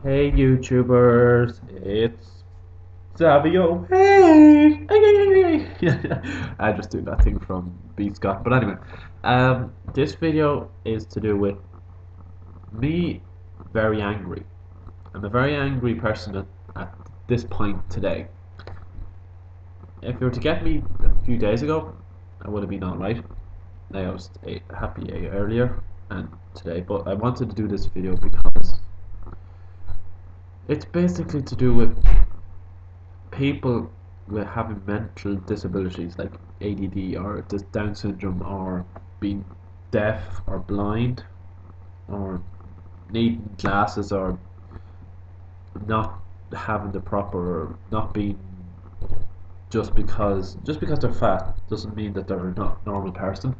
Hey YouTubers, it's Savio. Hey, I just do that thing from B Scott. But anyway, this video is to do with me very angry. I'm a very angry person at this point today. If you were to get me a few days ago, I would have been alright. I was happy earlier and today, but I wanted to do this video because it's basically to do with people with having mental disabilities like ADD or Down syndrome or being deaf or blind or needing glasses or not having the proper not being just because they're fat doesn't mean that they're not a normal person,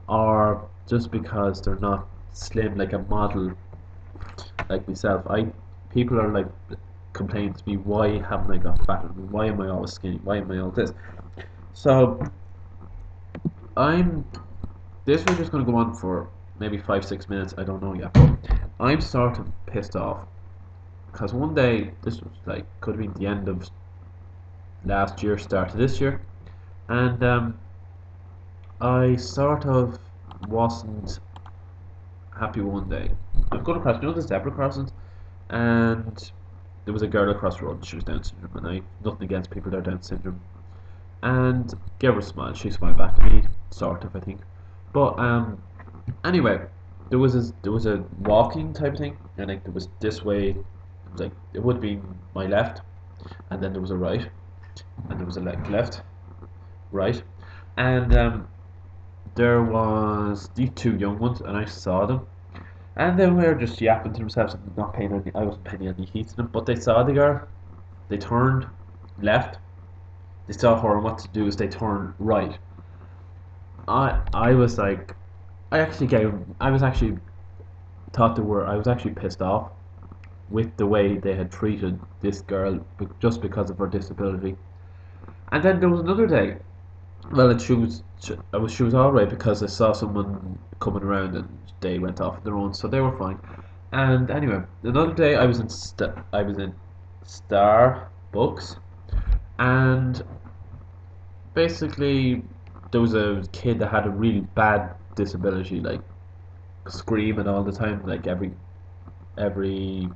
or just because they're not slim like a model like myself. I People are like complaining to me, why haven't I got fat? Why am I always skinny? Why am I all this? So I'm this video's gonna go on for maybe 5-6 minutes. I don't know yet, but I'm sort of pissed off because one day, this was like could have been the end of last year, start of this year, and I sort of wasn't happy one day. I've gone across, the zebra crossings, and there was a girl across the road. And she was Down syndrome, and I nothing against people that are Down syndrome, and gave her a smile. She smiled back at me, sort of, I think. But anyway, there was a walking type thing, and like there was this way, like it would be my left, and then there was a right, and there was a left, right, and there was these two young ones, and I saw them, and they were just yapping to themselves and not paying any. I wasn't paying any heed to them, but they saw the girl, they turned left, they saw her, and what to do is they turned right. I was like, I was actually thought they were. I was actually pissed off with the way they had treated this girl just because of her disability. And then there was another day. Well, and she was all right because I saw someone coming around and they went off on their own, so they were fine. And anyway, another day I was in Starbucks, and basically there was a kid that had a really bad disability, like screaming all the time, like every every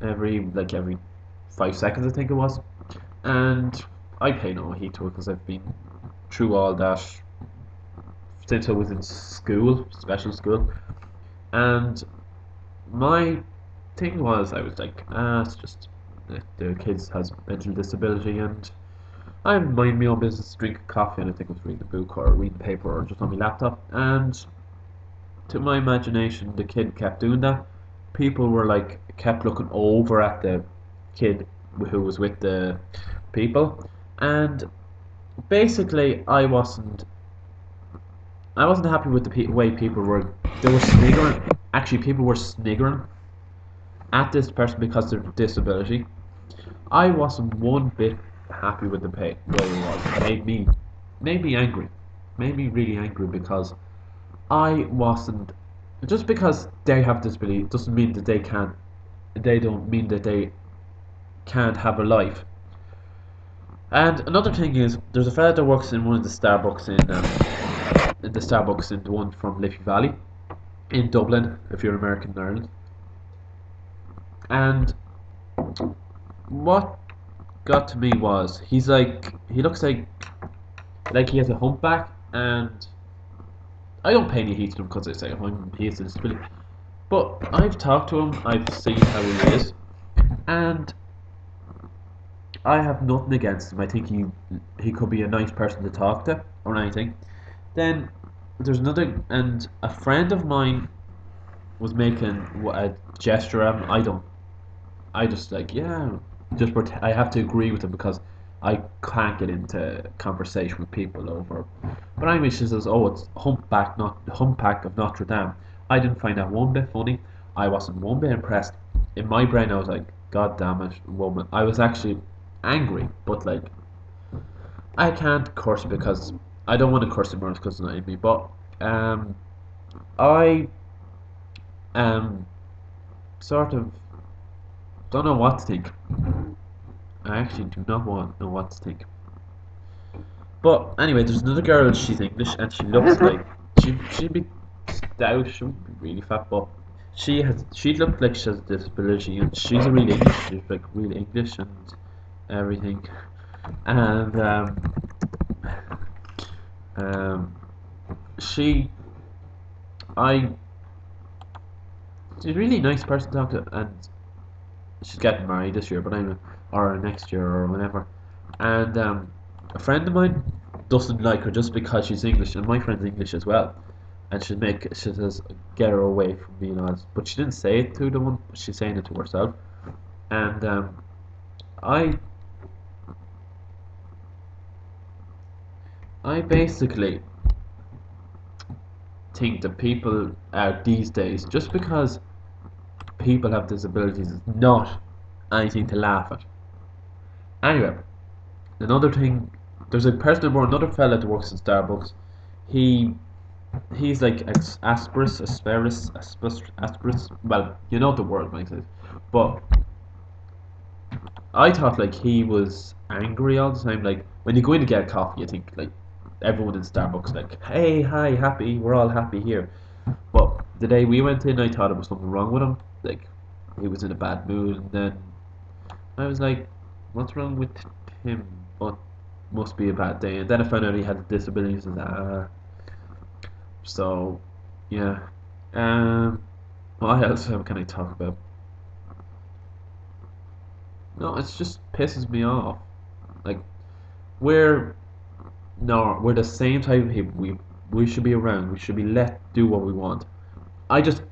5 seconds, I think it was. And I pay no heed to it because I've been through all that since I was in school, special school. And my thing was, I was like, it's just the kids has mental disability, and I mind my own business, drink coffee, and I think I was reading a book or reading the paper or just on my laptop. And to my imagination, the kid kept doing that. People were like kept looking over at the kid who was with the people, and basically I wasn't happy with the way people were. They were sniggering. Actually, people were sniggering at this person because of their disability. I wasn't one bit happy with the way it was. It made me angry, made me really angry because I wasn't. Just because they have disability doesn't mean that they can't. They don't mean that they can't have a life. And another thing is, there's a fella that works in one of the Starbucks in the Starbucks in the one from Liffey Valley in Dublin, if you're American in Ireland. And what got to me was he looks like he has a humpback, and I don't pay any heed to him because I say he has a disability. But I've talked to him, I've seen how he is, and I have nothing against him. I think he could be a nice person to talk to or anything. Then there's another, and a friend of mine was making a gesture at him. I just like, yeah, I have to agree with him because I can't get into conversation with people over. But anyway, she says, "Oh, it's humpback of Notre Dame." I didn't find that one bit funny. I wasn't one bit impressed. In my brain, I was like, "God damn it, woman!" I was actually angry, but like, I can't curse because I don't want to curse him because it's not in me. But I am sort of. Don't know what to think. I actually do not want know what to think. But anyway, there's another girl. She's English and she looks like she'd be stout. She would be really fat, but she looked like she has a disability, and she's a real English. She's like real English and everything. And um, she I she's a really nice person to talk to, and she's getting married this year, but anyway, or next year or whenever. And a friend of mine doesn't like her just because she's English, and my friend's English as well. And she says get her away from being honest, but she didn't say it to the one. She's saying it to herself. And I I basically think that people are these days just because people have disabilities is not anything to laugh at. Anyway, another thing, there's a person or another fella that works in Starbucks. He he's like asperus. Well, you know what the word makes it, but I thought like he was angry all the time. Like when you go in to get a coffee, you think like everyone in Starbucks like, hey, hi, happy, we're all happy here. But the day we went in, I thought there was something wrong with him. Like he was in a bad mood, and then I was like, what's wrong with him? But must be a bad day. And then I found out he had disabilities, and so yeah. Um, what else can I talk about? No, it just pisses me off. Like we're no, we're the same type of people. We should be around. We should be let do what we want. I just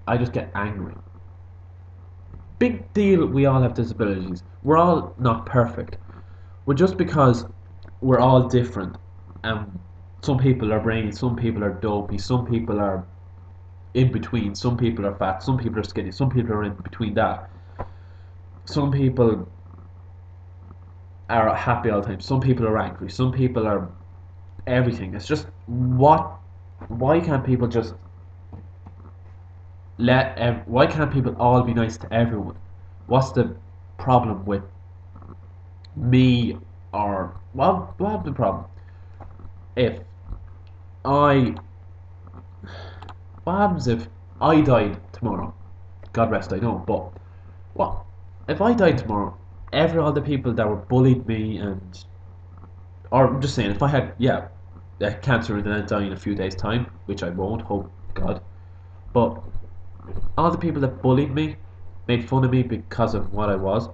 I just get angry. Big deal. We all have disabilities. We're all not perfect. We're just because we're all different. Some people are brainy. Some people are dopey. Some people are in between. Some people are fat. Some people are skinny. Some people are in between that. Some people are happy all the time. Some people are angry. Some people are everything. It's just what? Why can't people just why can't people all be nice to everyone? What's the problem with me or what's the problem? If I what happens if I died tomorrow? God rest I don't, but what if I died tomorrow? All the people that were bullied me and or I'm just saying if I had cancer and then I die in a few days time, which I won't, hope God. But all the people that bullied me, made fun of me because of what I was,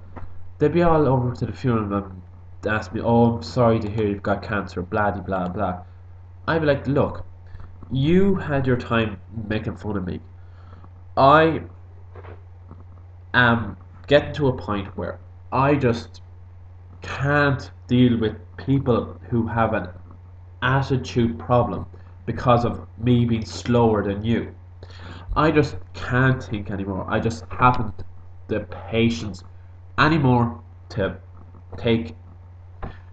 they'd be all over to the funeral and ask me, "Oh, I'm sorry to hear you've got cancer," blah de blah blah. I'd be like, "Look, you had your time making fun of me. I am getting to a point where I just can't deal with people who have an attitude problem because of me being slower than you. I just can't think anymore. I just haven't the patience anymore to take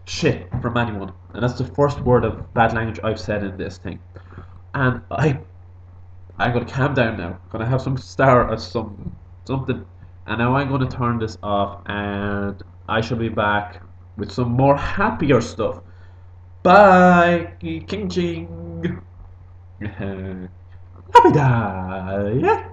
shit from anyone." And that's the first word of bad language I've said in this thing. And I'm gonna calm down now. Gonna have some star or something, and now I'm gonna turn this off, and I shall be back with some more happier stuff. Bye, King Ching. Happy day.